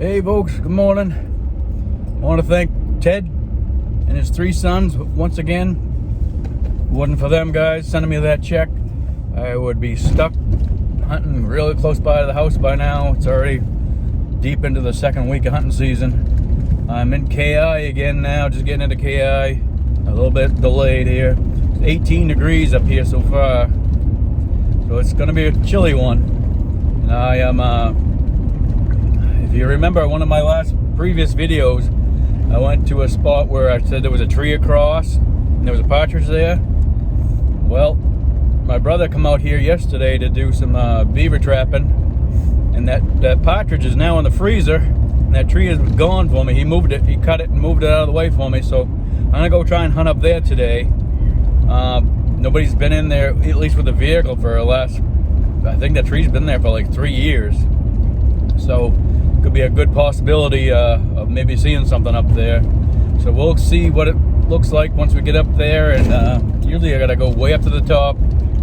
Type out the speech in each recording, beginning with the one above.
Hey folks, good morning. I want to thank Ted and his 3 sons once again. If it wasn't for them guys sending me that check, I would be stuck hunting really close by to the house by now. It's already deep into the second week of hunting season. I'm in KI again now, just getting into KI. A little bit delayed here. It's 18 degrees up here so far, so it's going to be a chilly one. And I am if you remember one of my last previous videos, I went to a spot where I said there was a tree across and there was a partridge there. Well, my brother come out here yesterday to do some beaver trapping, and that partridge is now in the freezer, and that tree is gone for me. He moved it, he cut it and moved it out of the way for me, so I'm gonna go try and hunt up there today. Nobody's been in there, at least with a vehicle, for the last, I think that tree's been there for like 3 years. So could be a good possibility of maybe seeing something up there. So we'll see what it looks like once we get up there. And usually I gotta go way up to the top,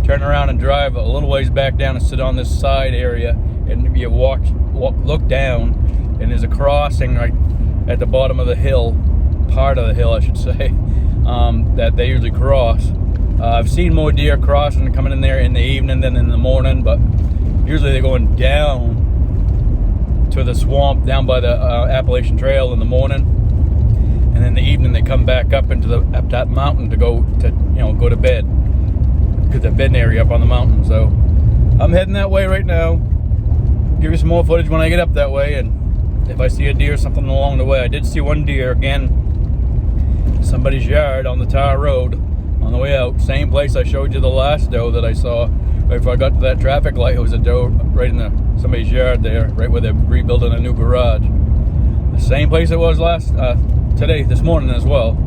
turn around and drive a little ways back down and sit on this side area, and you look down, and there's a crossing right at the bottom of the hill, part of the hill I should say, that they usually cross. I've seen more deer crossing and coming in there in the evening than in the morning, but usually they're going down to the swamp down by the Appalachian Trail in the morning, and in the evening they come back up into up that mountain to go to bed, because the bedding area up on the mountain. So I'm heading that way right now. Give you some more footage when I get up that way, and if I see a deer or something along the way. I did see one deer again in somebody's yard on the tar road on the way out, same place I showed you the last doe that I saw right before I got to that traffic light. It was a doe right in somebody's yard there, right where they're rebuilding a new garage. The same place it was this morning as well.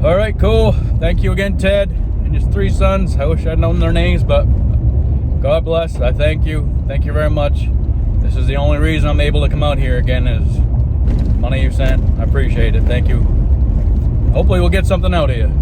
All right, cool. Thank you again, Ted and his 3 sons. I wish I'd known their names, but God bless. I thank you. Thank you very much. This is the only reason I'm able to come out here again, is money you sent. I appreciate it. Thank you. Hopefully we'll get something out here.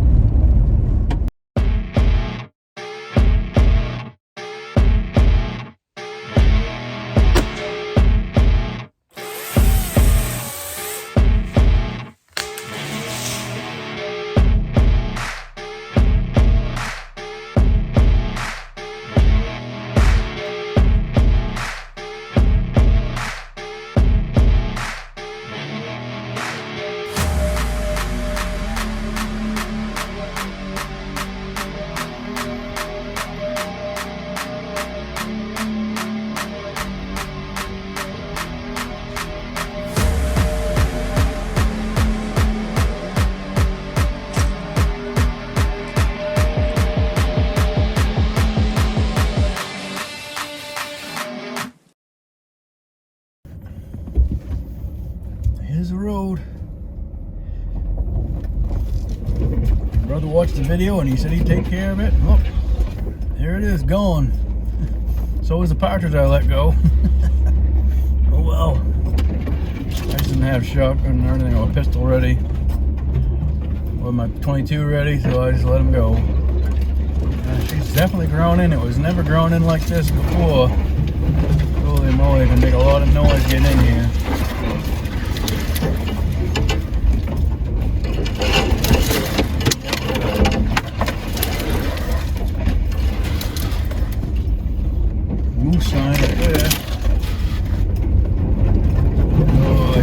Here's the road. My brother watched the video and he said he'd take care of it. Oh, there it is, gone. So is the partridge I let go. Oh well. I just didn't have shotgun or anything, or a pistol ready, or my 22 ready, so I just let him go. She's definitely grown in. It was never grown in like this before. Holy moly, it can make a lot of noise getting in here. Moose sign up there. Boy.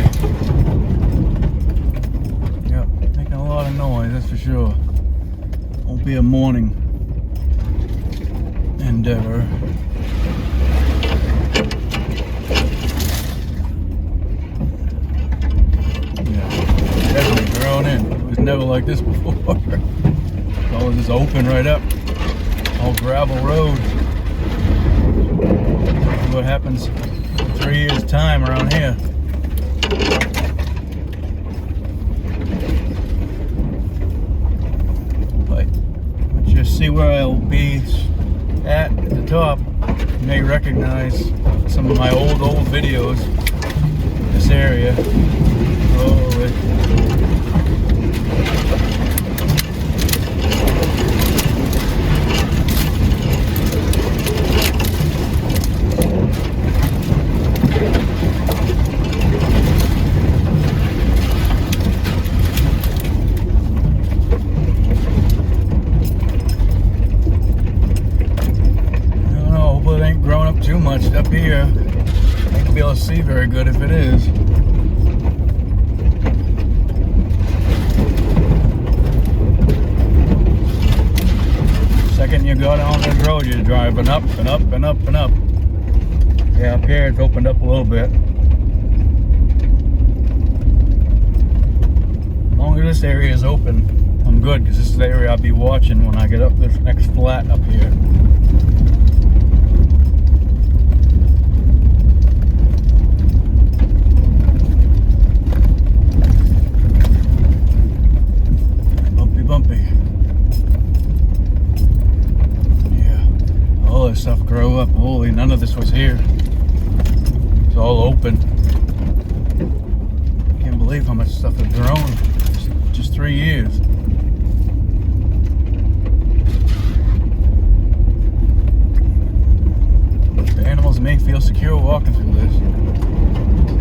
Yep, making a lot of noise, that's for sure. Won't be a morning endeavor. Yeah, definitely grown in. It was never like this before. It's all just open right up. All gravel road. What happens in 3 years' time around here. But let's just see where I'll be at the top. You may recognize some of my old videos in this area. able to see very good if it is. Second you go down this road, you're driving up and up and up and up. Yeah, up here it's opened up a little bit. As long as this area is open, I'm good, because this is the area I'll be watching when I get up this next flat up here. Bumpy. Yeah. All this stuff grew up. Holy, none of this was here. It's all open. Can't believe how much stuff has grown. Just 3 years. The animals may feel secure walking through this.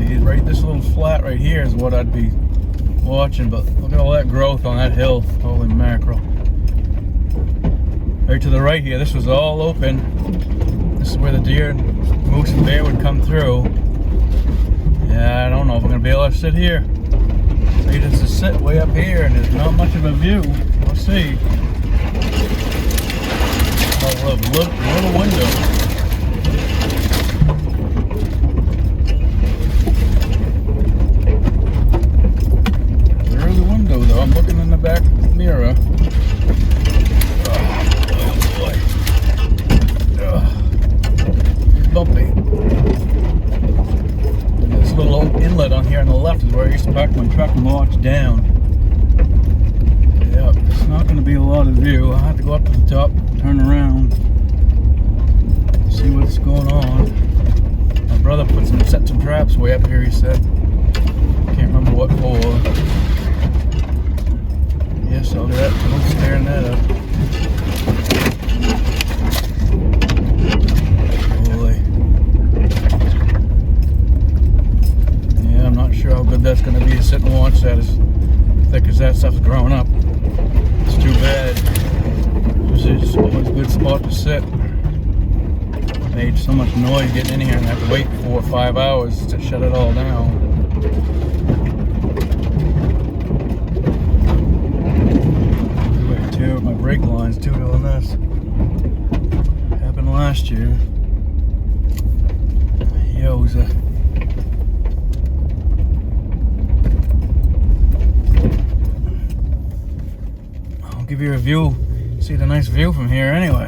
See, right, this little flat right here is what I'd be watching, but look at all that growth on that hill. Holy mackerel. Right to the right here, this was all open. This is where the deer, moose, and bear would come through. Yeah, I don't know if I'm gonna be able to sit here. See, it's a sit way up here, and there's not much of a view. We'll see. Oh, look, little window. I'm looking in the back mirror. Oh boy. It's bumpy. And this little inlet on here on the left is where I used to park my truck and watch down. Yeah, it's not going to be a lot of view. I'll have to go up to the top, turn around, see what's going on. My brother set some traps way up here, he said. Can't remember what for. Yes, look at that. I'm staring that up. Boy. Yeah, I'm not sure how good that's going to be to sit and watch that as thick as that stuff's growing up. It's too bad. This is always a good spot to sit. Made so much noise getting in here and have to wait 4 or 5 hours to shut it all down. My brake line's too doing this. Happened last year. Yoza. I'll give you a view. See the nice view from here anyway.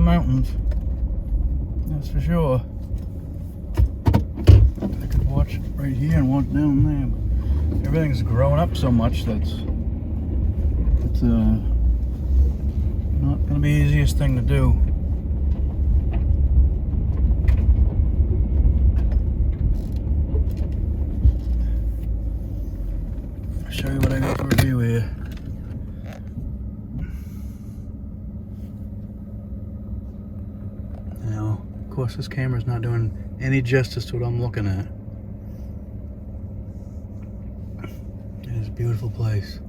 Mountains, that's for sure. I could watch right here and watch down there, but everything's grown up so much that it's not going to be the easiest thing to do. I'll show you what I got for review here. Of course, this camera's not doing any justice to what I'm looking at. It is a beautiful place.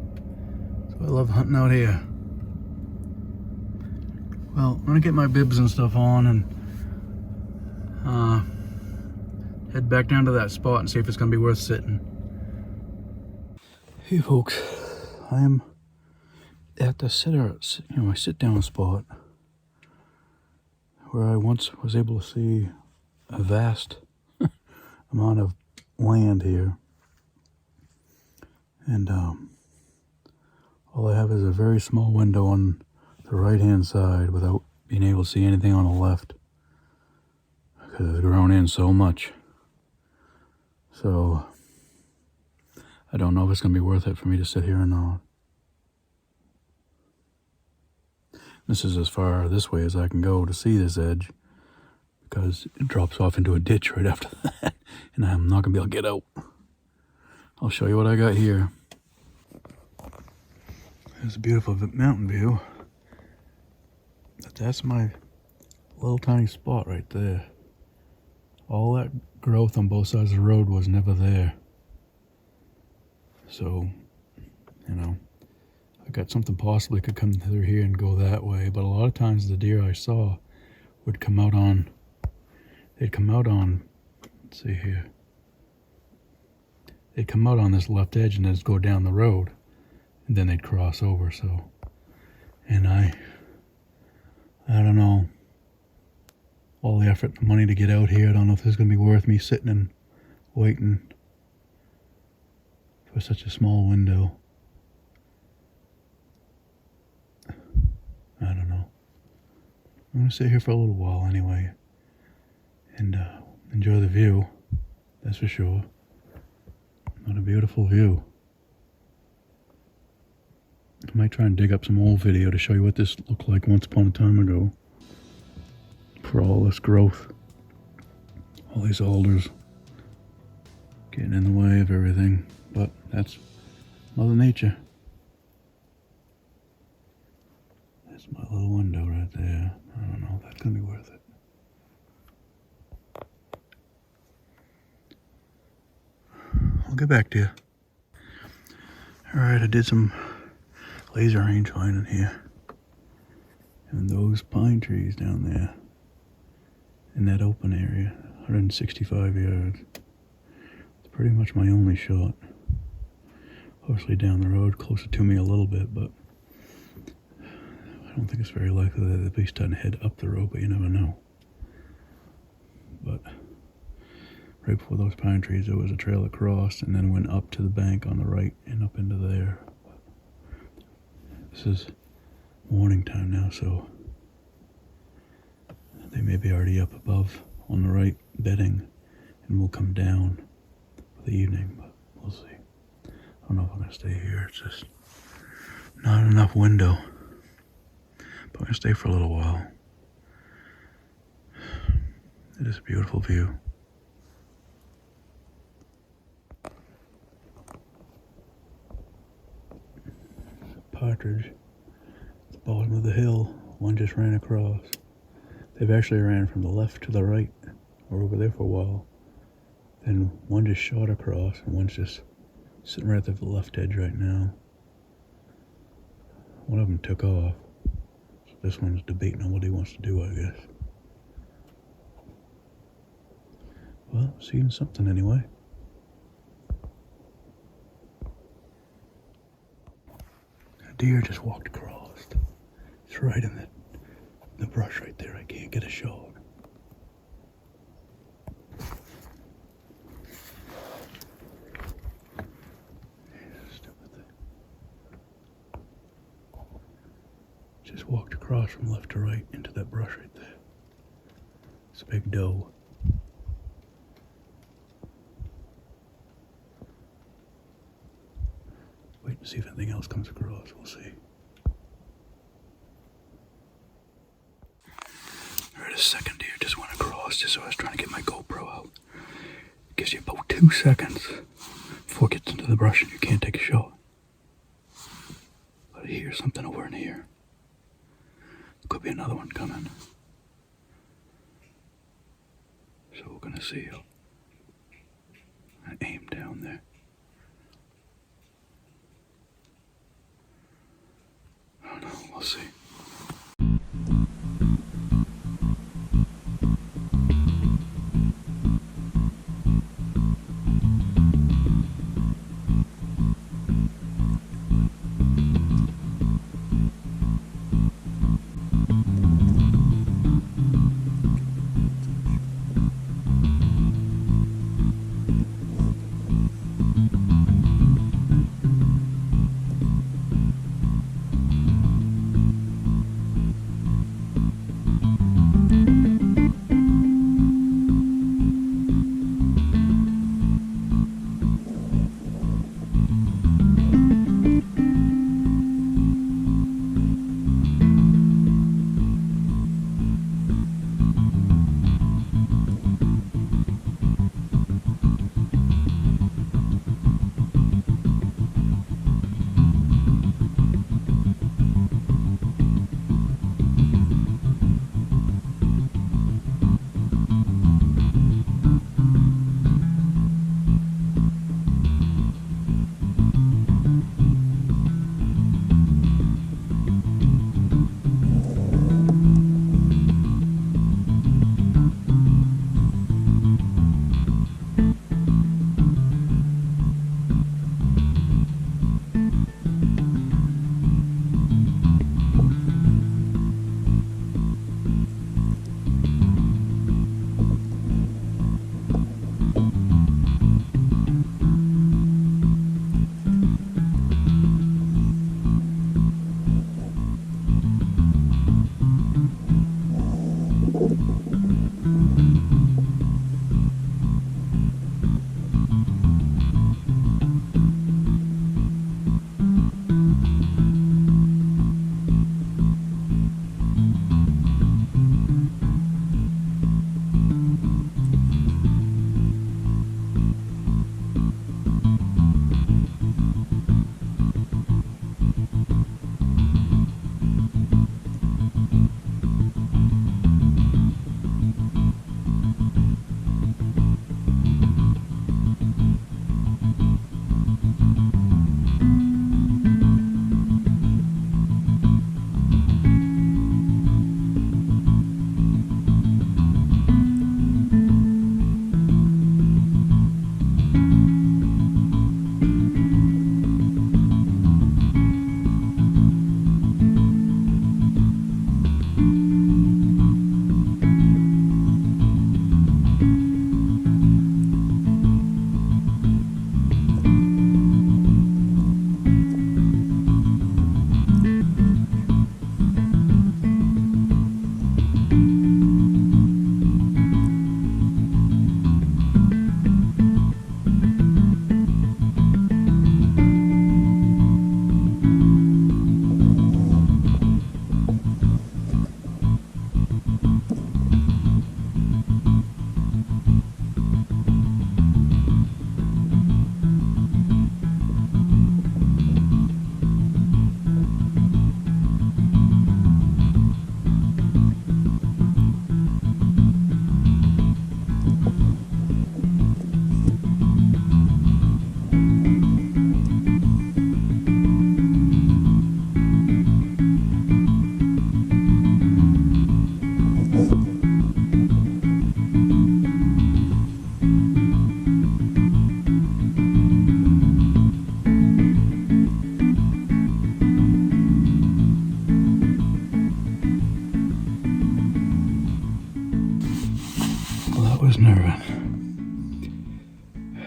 So I love hunting out here. Well, I'm gonna get my bibs and stuff on and head back down to that spot and see if it's gonna be worth sitting. Hey folks, I am at the sit down spot where I once was able to see a vast amount of land here. And all I have is a very small window on the right hand side without being able to see anything on the left. Because it's grown in so much. So I don't know if it's going to be worth it for me to sit here or not. This is as far this way as I can go to see this edge, because it drops off into a ditch right after that, and I'm not going to be able to get out. I'll show you what I got here. There's a beautiful mountain view. That's my little tiny spot right there. All that growth on both sides of the road was never there. So, you know, I got something possibly could come through here and go that way, but a lot of times the deer I saw would come out on, let's see here, they'd come out on this left edge and then go down the road, and then they'd cross over. So, and I don't know, all the effort and money to get out here, I don't know if this is going to be worth me sitting and waiting for such a small window. I don't know. I'm going to sit here for a little while anyway and enjoy the view, that's for sure. What a beautiful view. I might try and dig up some old video to show you what this looked like once upon a time ago. For all this growth, all these alders getting in the way of everything, but that's Mother Nature. That's my little window right there. I don't know if that's gonna be worth it. I'll get back to you. Alright, I did some laser range finding here. And those pine trees down there in that open area, 165 yards. It's pretty much my only shot. Obviously down the road, closer to me a little bit, but I don't think it's very likely that the beast doesn't head up the road, but you never know. But right before those pine trees, there was a trail that crossed and then went up to the bank on the right and up into there. This is morning time now, so they may be already up above on the right bedding, and we'll come down for the evening, but we'll see. I don't know if I'm going to stay here. It's just not enough window. But I'm going to stay for a little while. It is a beautiful view. Partridge at the bottom of the hill. One just ran across. They've actually ran from the left to the right, or over there for a while. Then one just shot across, and one's just sitting right at the left edge right now. One of them took off. So this one's debating on what he wants to do, I guess. Well, seeing something anyway. A deer just walked across. It's right in the brush right there. I can't get a shot. Just walked across from left to right into that brush right there. It's a big doe. Wait to see if anything else comes across. We'll see. Alright, a second deer just went across just so I was trying to get my GoPro out. It gives you about 2 seconds before it gets into the brush and you can't take a shot. But I hear something over in here. Could be another one coming. So we're gonna see. I aim down there. I don't know, we'll see.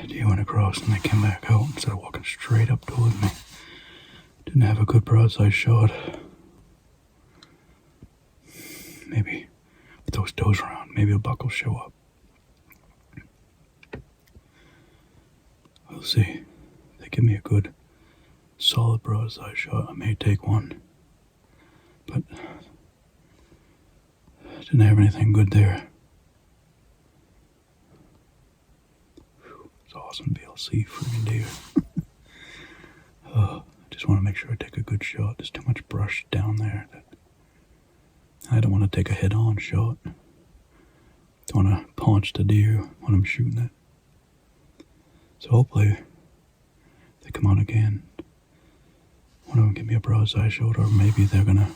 deer went across and they came back out instead of walking straight up toward me. Didn't have a good broadside shot. Maybe with those does around, maybe a buck will show up. We'll see. If they give me a good, solid broadside shot, I may take one. But I didn't have anything good there. It's awesome to be able to see friggin' deer. I just want to make sure I take a good shot. There's too much brush down there that I don't want to take a head-on shot. Don't want to punch the deer when I'm shooting it. So hopefully they come out again. One of them give me a broadside shot, or maybe they're gonna,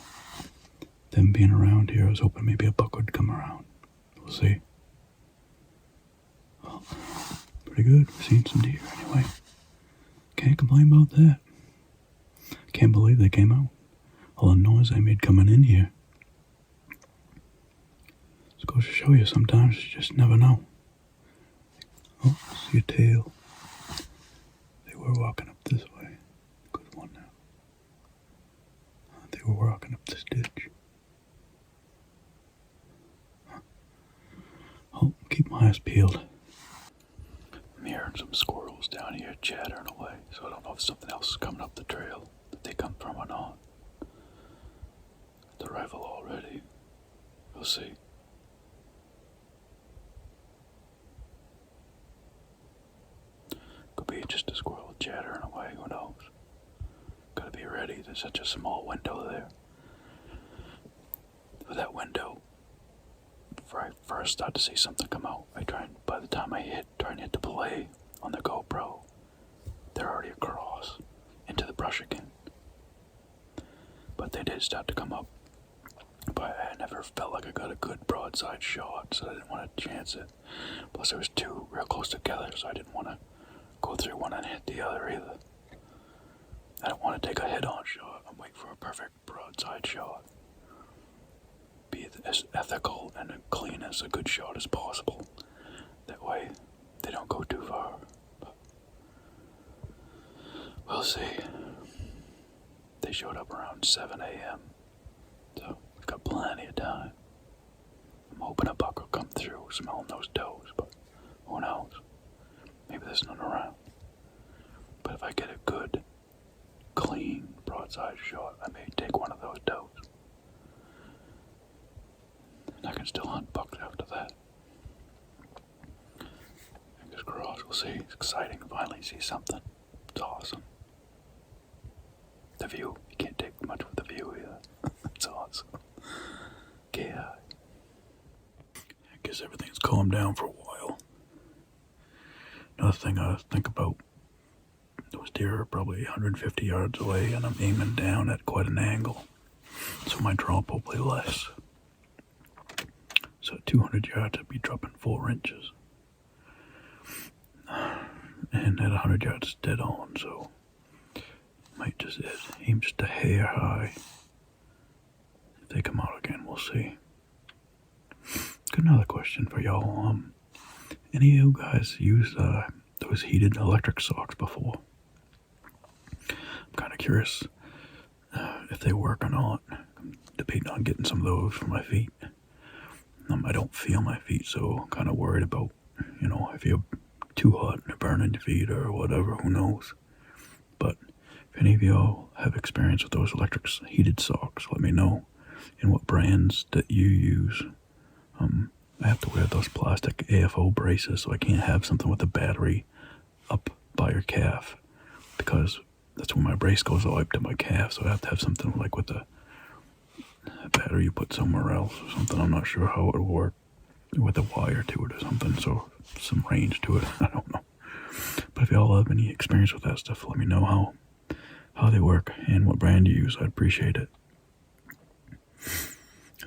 them being around here, I was hoping maybe a buck would come around. We'll see. Well, pretty good. We've seen some deer anyway. Can't complain about that. Can't believe they came out. All the noise they made coming in here. Just goes to show you sometimes you just never know. Oh, I see a tail. They were walking up this way. Good one now. They were walking up this ditch. Oh, keep my eyes peeled. I'm hearing some squirrels down here chattering away, so I don't know if something else is coming up the trail that they come from or not. The rifle already. We'll see. Could be just a squirrel chattering away, who knows? Gotta be ready. There's such a small window there. With that window, before I first start to see something come out, by the time I try and hit the play on the GoPro, they're already across into the brush again. But they did start to come up. But I never felt like I got a good broadside shot, so I didn't want to chance it. Plus there was two real close together, so I didn't want to go through one and hit the other either. I don't want to take a head-on shot. I'm waiting for a perfect broadside shot. Be as ethical and clean as a good shot as possible. That way, they don't go too far. But we'll see. They showed up around 7 a.m. So we've got plenty of time. I'm hoping a buck will come through smelling those does, but who knows? Maybe there's none around. But if I get a good, clean broadside shot, I may take one of those does. And I can still hunt bucks after that. Fingers crossed, we'll see. It's exciting to finally see something. It's awesome. The view, you can't take much with the view either. It's awesome. Yeah. I guess everything's calmed down for a while. Another thing I think about, those deer are probably 150 yards away and I'm aiming down at quite an angle. So my drop will be less. So at 200 yards I'd be dropping 4 inches. And at 100 yards it's dead on, so might just aim just a hair high. If they come out again, we'll see. Got another question for y'all. Any of you guys used those heated electric socks before? I'm kind of curious if they work or not. I'm debating on getting some of those for my feet. I don't feel my feet, so I'm kind of worried about, if you're too hot and burning your feet or whatever, who knows. But if any of y'all have experience with those electric heated socks, let me know. And what brands that you use. I have to wear those plastic AFO braces, so I can't have something with a battery up by your calf, because that's when my brace goes all up to my calf, so I have to have something like with a battery you put somewhere else or something. I'm not sure how it would work, with a wire to it or something, so some range to it. I don't know. But if y'all have any experience with that stuff, let me know how they work and what brand you use. I'd appreciate it.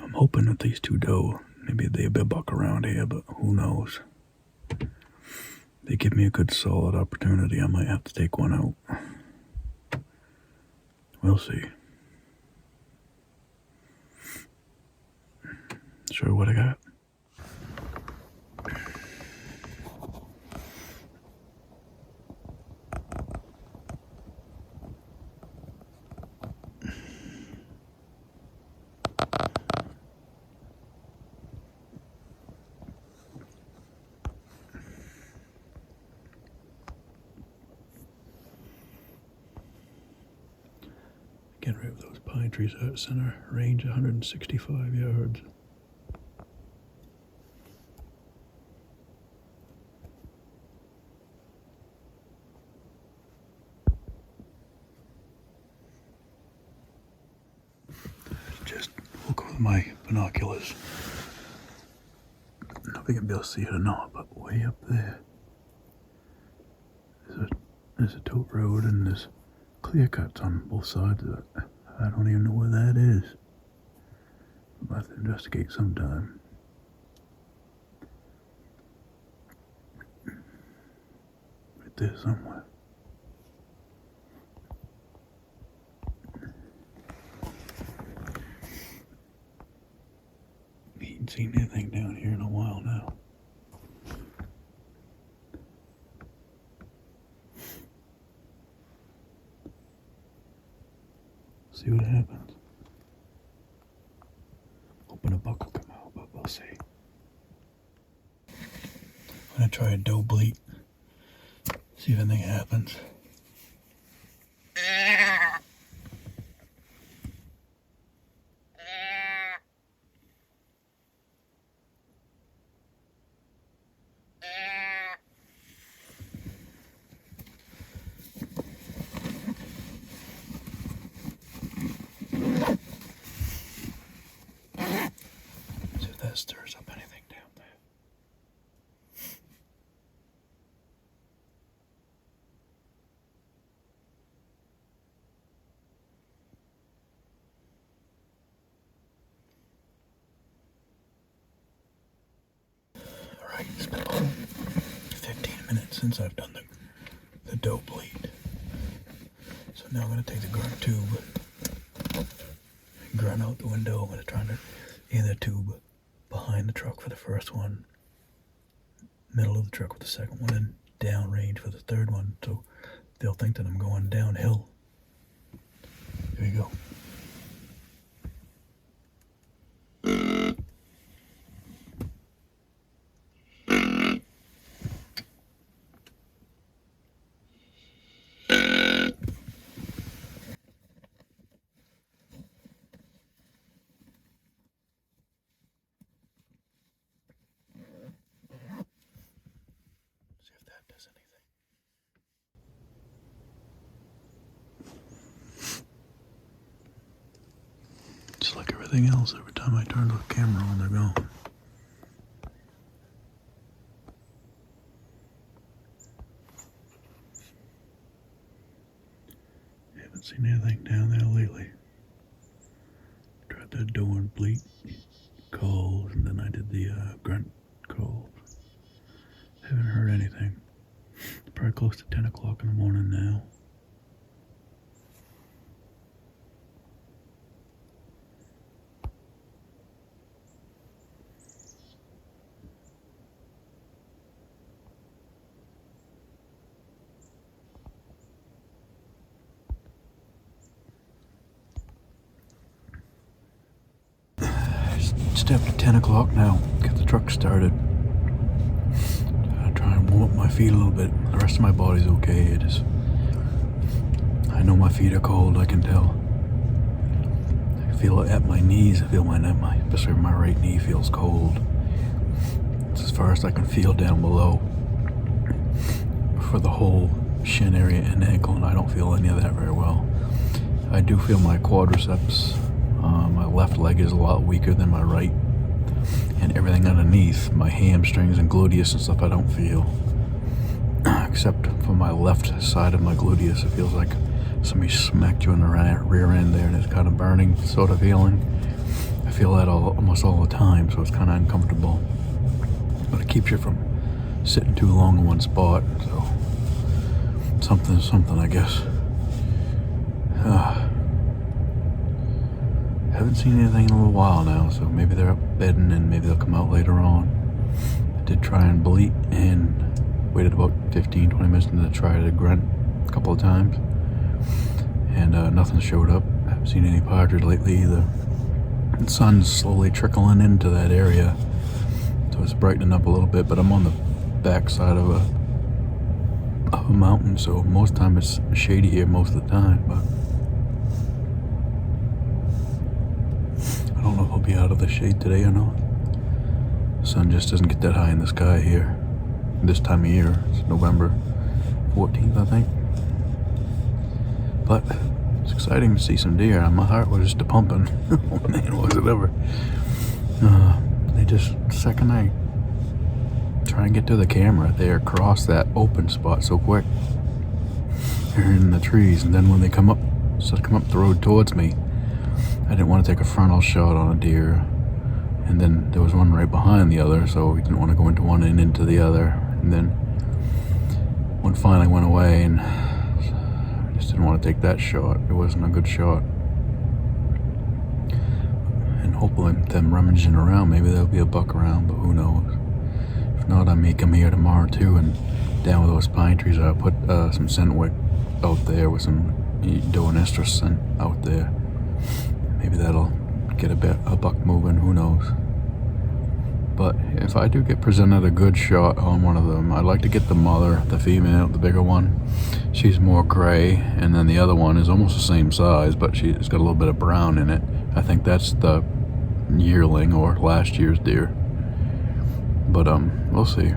I'm hoping that these two doe, maybe they'll be a buck around here, but who knows. They give me a good solid opportunity, I might have to take one out. We'll see. Sure what I got. Getting rid of those pine trees out of center. Range 165 yards. Just look with my binoculars. I don't know if you can be able to see it or not, but way up there, there's a tote road and there's clear cuts on both sides of it. I don't even know where that is. I'll have to investigate sometime. Right there somewhere. Ain't seen anything down here in a while now. See what happens. Hoping a buck will come out, but we'll see. I'm gonna try a doe bleat. See if anything happens. See if that stirs up anything down there. Alright, it's been about 15 minutes since I've done the doe bleat. So now I'm going to take the grunt tube and grunt out the window. I'm going to try to either tube behind the truck for the first one, middle of the truck with the second one, and downrange for the third one, so they'll think that I'm going downhill. Here we go. See if that does anything. Just like everything else, every time I turn the camera on, they're gone. Haven't seen anything down there lately. Tried that doe and bleat calls, and then I did the grunt calls. Haven't heard anything. It's probably close to 10 o'clock in the morning now. It's after 10 o'clock now. Get the truck started. Try and warm up my feet a little bit. The rest of my body's okay. I know my feet are cold, I can tell. I feel it at my knees. I feel especially my right knee feels cold. It's as far as I can feel down below. For the whole shin area and ankle, and I don't feel any of that very well. I do feel my quadriceps. My left leg is a lot weaker than my right. And everything underneath, my hamstrings and gluteus and stuff, I don't feel. Except for my left side of my gluteus, it feels like somebody smacked you in the rear end there, and it's kind of burning sort of feeling. I feel that almost all the time, so it's kind of uncomfortable. But it keeps you from sitting too long in one spot, so something's something, I guess. Haven't seen anything in a little while now, so maybe they're up bedding and maybe they'll come out later on. I did try and bleat and waited about 15-20 minutes and then tried to grunt a couple of times, and nothing showed up. I haven't seen any partridge lately either. The sun's slowly trickling into that area, so it's brightening up a little bit, but I'm on the back side of a mountain, so most of the time it's shady here most of the time, but be out of the shade today or not. The sun just doesn't get that high in the sky here this time of year. It's November 14th, I think. But it's exciting to see some deer. My heart was just a-pumping. Oh man, was it ever. They just, second I try and get to the camera, they across that open spot so quick. They're in the trees, and then when they come up the road towards me, I didn't want to take a frontal shot on a deer. And then there was one right behind the other, so we didn't want to go into one and into the other. And then one finally went away, and I just didn't want to take that shot. It wasn't a good shot. And hopefully them rummaging around, maybe there'll be a buck around, but who knows. If not, I may come here tomorrow too, and down with those pine trees, I'll put some scent wick out there with some doe and estrus scent out there. Maybe that'll get a buck moving, who knows. But if I do get presented a good shot on one of them, I'd like to get the mother, the female, the bigger one. She's more gray, and then the other one is almost the same size, but she's got a little bit of brown in it. I think that's the yearling or last year's deer. But we'll see.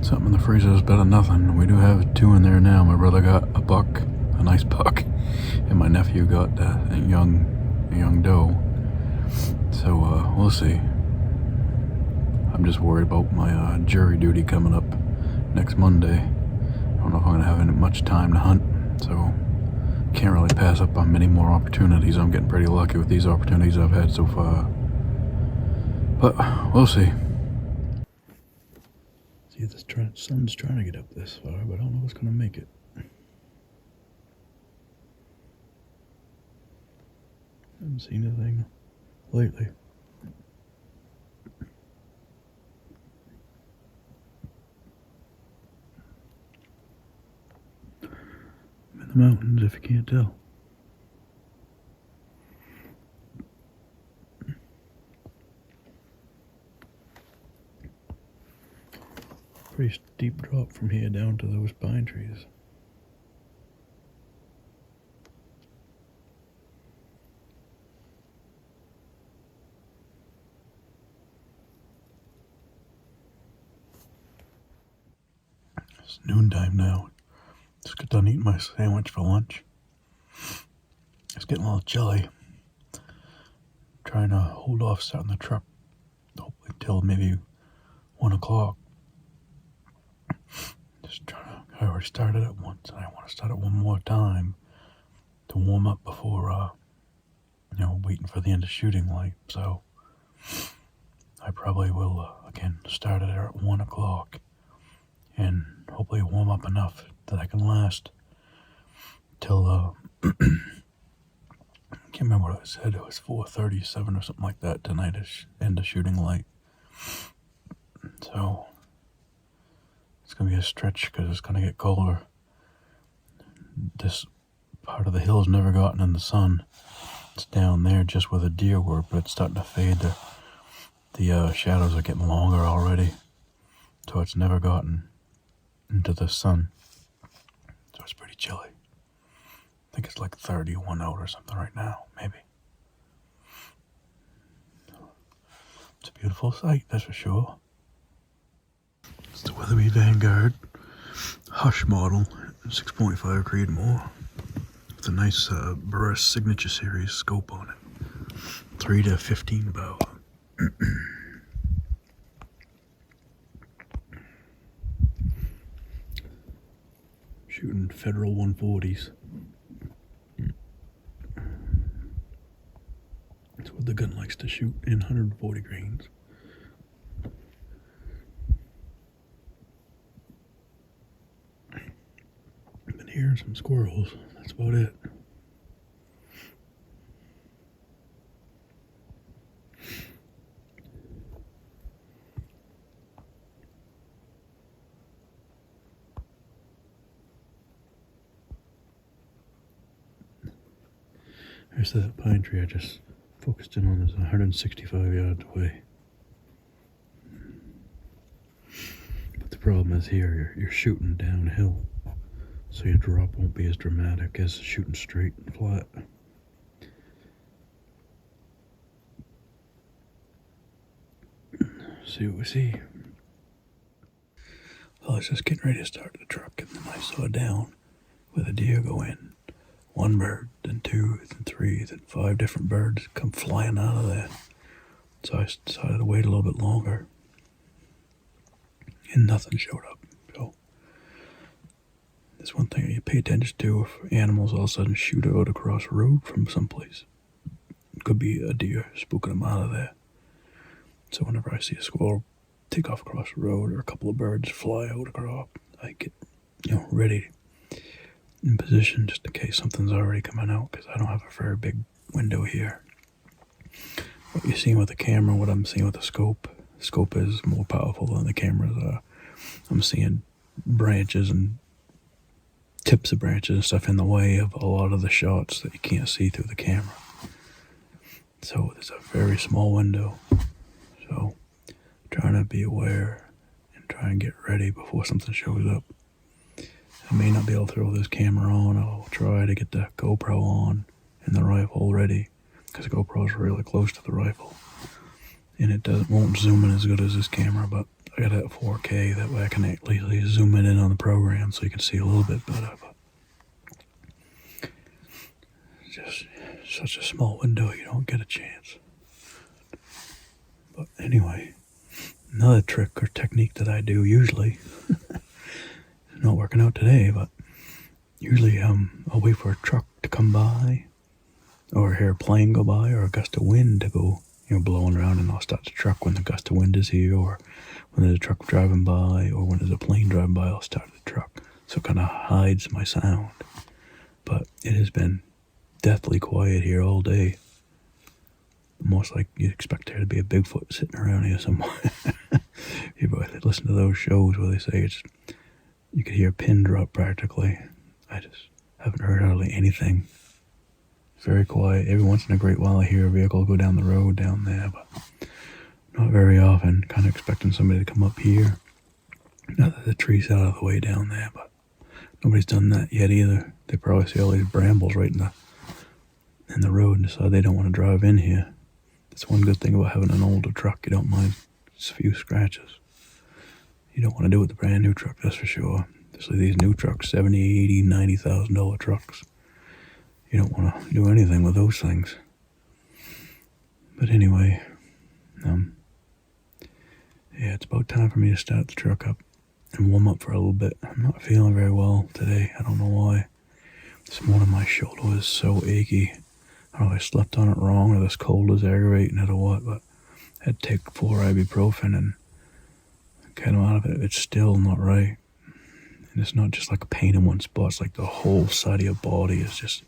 Something in the freezer is better than nothing. We do have 2 in there now. My brother got a buck, a nice buck, and my nephew got a young doe. So we'll see. I'm just worried about my jury duty coming up next Monday. I don't know if I'm gonna have much time to hunt, so can't really pass up on many more opportunities. I'm getting pretty lucky with these opportunities I've had so far. But we'll see. See, the sun's trying to get up this far, but I don't know what's gonna make it. Haven't seen anything lately. I'm in the mountains, if you can't tell. Pretty steep drop from here down to those pine trees. It's noontime now. Just got done eating my sandwich for lunch. It's getting a little chilly. Trying to hold off starting the truck hopefully till maybe 1 o'clock. I already started it once, and I want to start it one more time to warm up before, waiting for the end of shooting light. So I probably will again start it at 1 o'clock, and hopefully warm up enough that I can last till I can't remember what I said. It was 4:37 or something like that tonight. End of shooting light. So it's going to be a stretch because it's going to get colder. This part of the hill's never gotten in the sun. It's down there just where the deer were, but it's starting to fade. The shadows are getting longer already. So it's never gotten into the sun. So it's pretty chilly. I think it's like 31 out or something right now, maybe. It's a beautiful sight, that's for sure. It's the Weatherby Vanguard Hush model, 6.5 Creedmoor, with a nice Burris Signature Series scope on it. 3 to 15 bow. Shooting Federal 140s. That's what the gun likes to shoot, in 140 grains. Been hearing some squirrels. That's about it. There's that pine tree I just focused in on. Is 165 yards away. But the problem is here, you're shooting downhill, so your drop won't be as dramatic as shooting straight and flat. see what we see. So I was just getting ready to start the truck, and then I saw down where the deer go in. One bird, then two, then three, then 5 different birds come flying out of there. So I decided to wait a little bit longer, and nothing showed up. So that's one thing you pay attention to if animals all of a sudden shoot out across the road from someplace. It could be a deer spooking them out of there. So whenever I see a squirrel take off across the road or a couple of birds fly out across, I get, ready in position just in case something's already coming out, because I don't have a very big window here. What you're seeing with the camera, what I'm seeing with the scope is more powerful than the cameras are. I'm seeing branches and tips of branches and stuff in the way of a lot of the shots that you can't see through the camera. So it's a very small window. So trying to be aware and try and get ready before something shows up. I may not be able to throw this camera on. I'll try to get the GoPro on and the rifle ready, because the GoPro is really close to the rifle. And it won't zoom in as good as this camera, but I got it at 4K. That way I can at least zoom it in on the program so you can see a little bit better. But it's just such a small window, you don't get a chance. But anyway, another trick or technique that I do usually, it's not working out today, but usually I'll wait for a truck to come by, or hear a plane go by, or a gust of wind to go, blowing around, and I'll start the truck when the gust of wind is here, or when there's a truck driving by, or when there's a plane driving by, I'll start the truck. So it kind of hides my sound. But it has been deathly quiet here all day. Almost like you'd expect there to be a Bigfoot sitting around here somewhere. You listen to those shows where they say you could hear a pin drop practically. I just haven't heard hardly anything. It's very quiet. Every once in a great while I hear a vehicle go down the road down there, but not very often. Kind of expecting somebody to come up here. Not that the tree's out of the way down there, but nobody's done that yet either. They probably see all these brambles right in the road and decide they don't want to drive in here. That's one good thing about having an older truck. You don't mind just a few scratches. You don't want to do it with a brand new truck, that's for sure. Especially these new trucks, $70,000, $80,000, $90,000 trucks. You don't want to do anything with those things. But anyway, it's about time for me to start the truck up and warm up for a little bit. I'm not feeling very well today. I don't know why. This morning my shoulder is so achy. I don't know if I slept on it wrong, or this cold is aggravating it, or what, but I had to take 4 ibuprofen and get them out of it. It's still not right. And it's not just like a pain in one spot. It's like the whole side of your body is just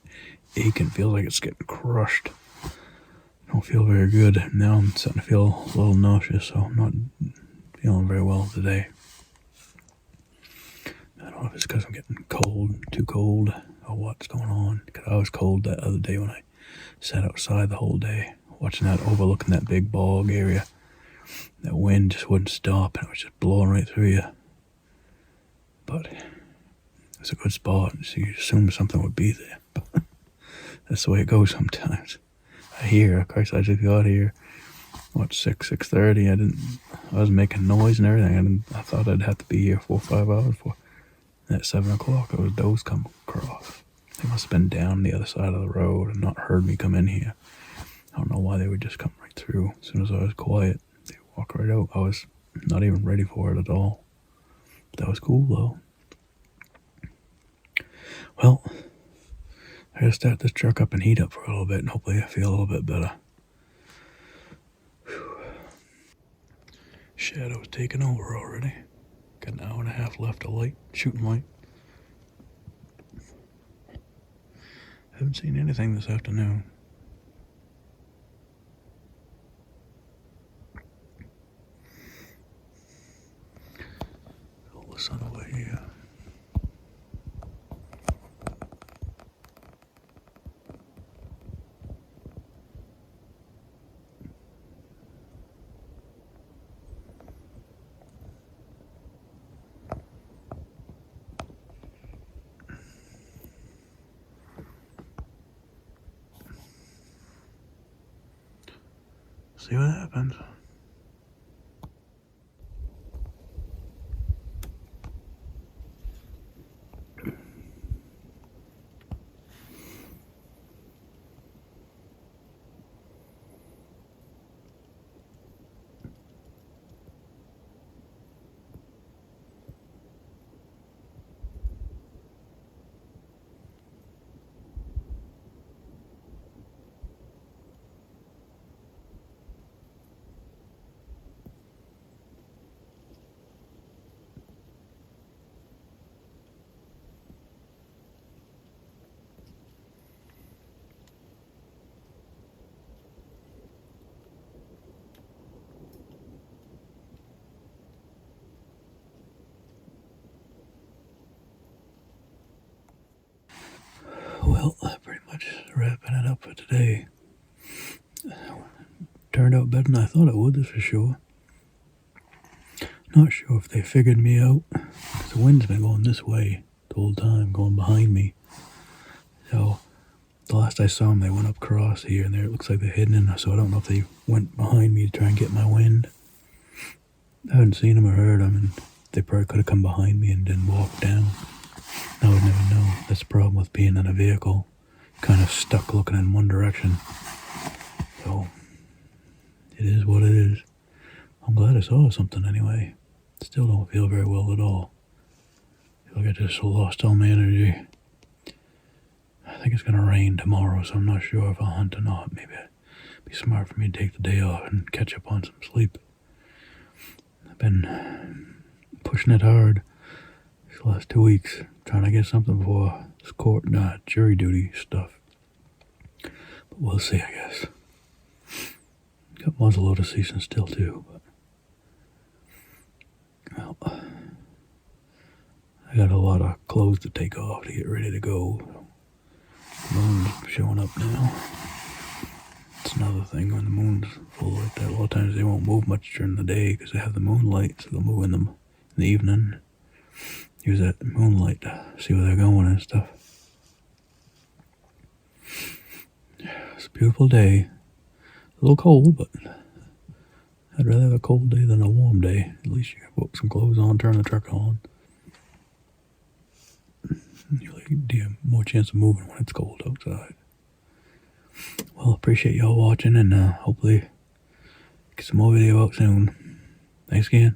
aching. Feels like it's getting crushed. I don't feel very good. Now I'm starting to feel a little nauseous, so I'm not feeling very well today. I don't know if it's because I'm getting too cold, or what's going on. Because I was cold that other day when I sat outside the whole day, watching that, overlooking that big bog area. That wind just wouldn't stop, and it was just blowing right through you. But it's a good spot, so you assume something would be there. But that's the way it goes sometimes. Of course, I just got here, 6:30. I was making noise and everything. I thought I'd have to be here 4 or 5 hours for. And at 7 o'clock, it was those come across. They must have been down the other side of the road and not heard me come in here. I don't know why they would just come right through. As soon as I was quiet, they walk right out. I was not even ready for it at all. But that was cool, though. Well, I gotta start this truck up and heat up for a little bit, and hopefully I feel a little bit better. Shadow's taking over already. Got an hour and a half left of shooting light. Haven't seen anything this afternoon. Pull the sun away here. See what happens. Well, pretty much wrapping it up for today. Turned out better than I thought it would, that's for sure. Not sure if they figured me out, because the wind's been going this way the whole time, going behind me. So, the last I saw them, they went up across here, and there it looks like they're hidden in, so I don't know if they went behind me to try and get my wind. I haven't seen them or heard them, and they probably could have come behind me and then walked down. I would never know. That's the problem with being in a vehicle. Kind of stuck looking in one direction. So, it is what it is. I'm glad I saw something anyway. Still don't feel very well at all. I feel like I just lost all my energy. I think it's going to rain tomorrow, so I'm not sure if I'll hunt or not. Maybe it'd be smart for me to take the day off and catch up on some sleep. I've been pushing it hard these last 2 weeks, trying to get something for this court, jury duty stuff. But we'll see, I guess. Got muzzleloader season still too, but well, I got a lot of clothes to take off to get ready to go. The moon's showing up now. It's another thing when the moon's full like that. A lot of times they won't move much during the day because they have the moonlight, so they'll move in the evening. Use that moonlight to see where they're going and stuff. It's a beautiful day. A little cold, but I'd rather have a cold day than a warm day. At least you can put some clothes on, turn the truck on. You have more chance of moving when it's cold outside. Well, appreciate y'all watching, and hopefully get some more video out soon. Thanks again.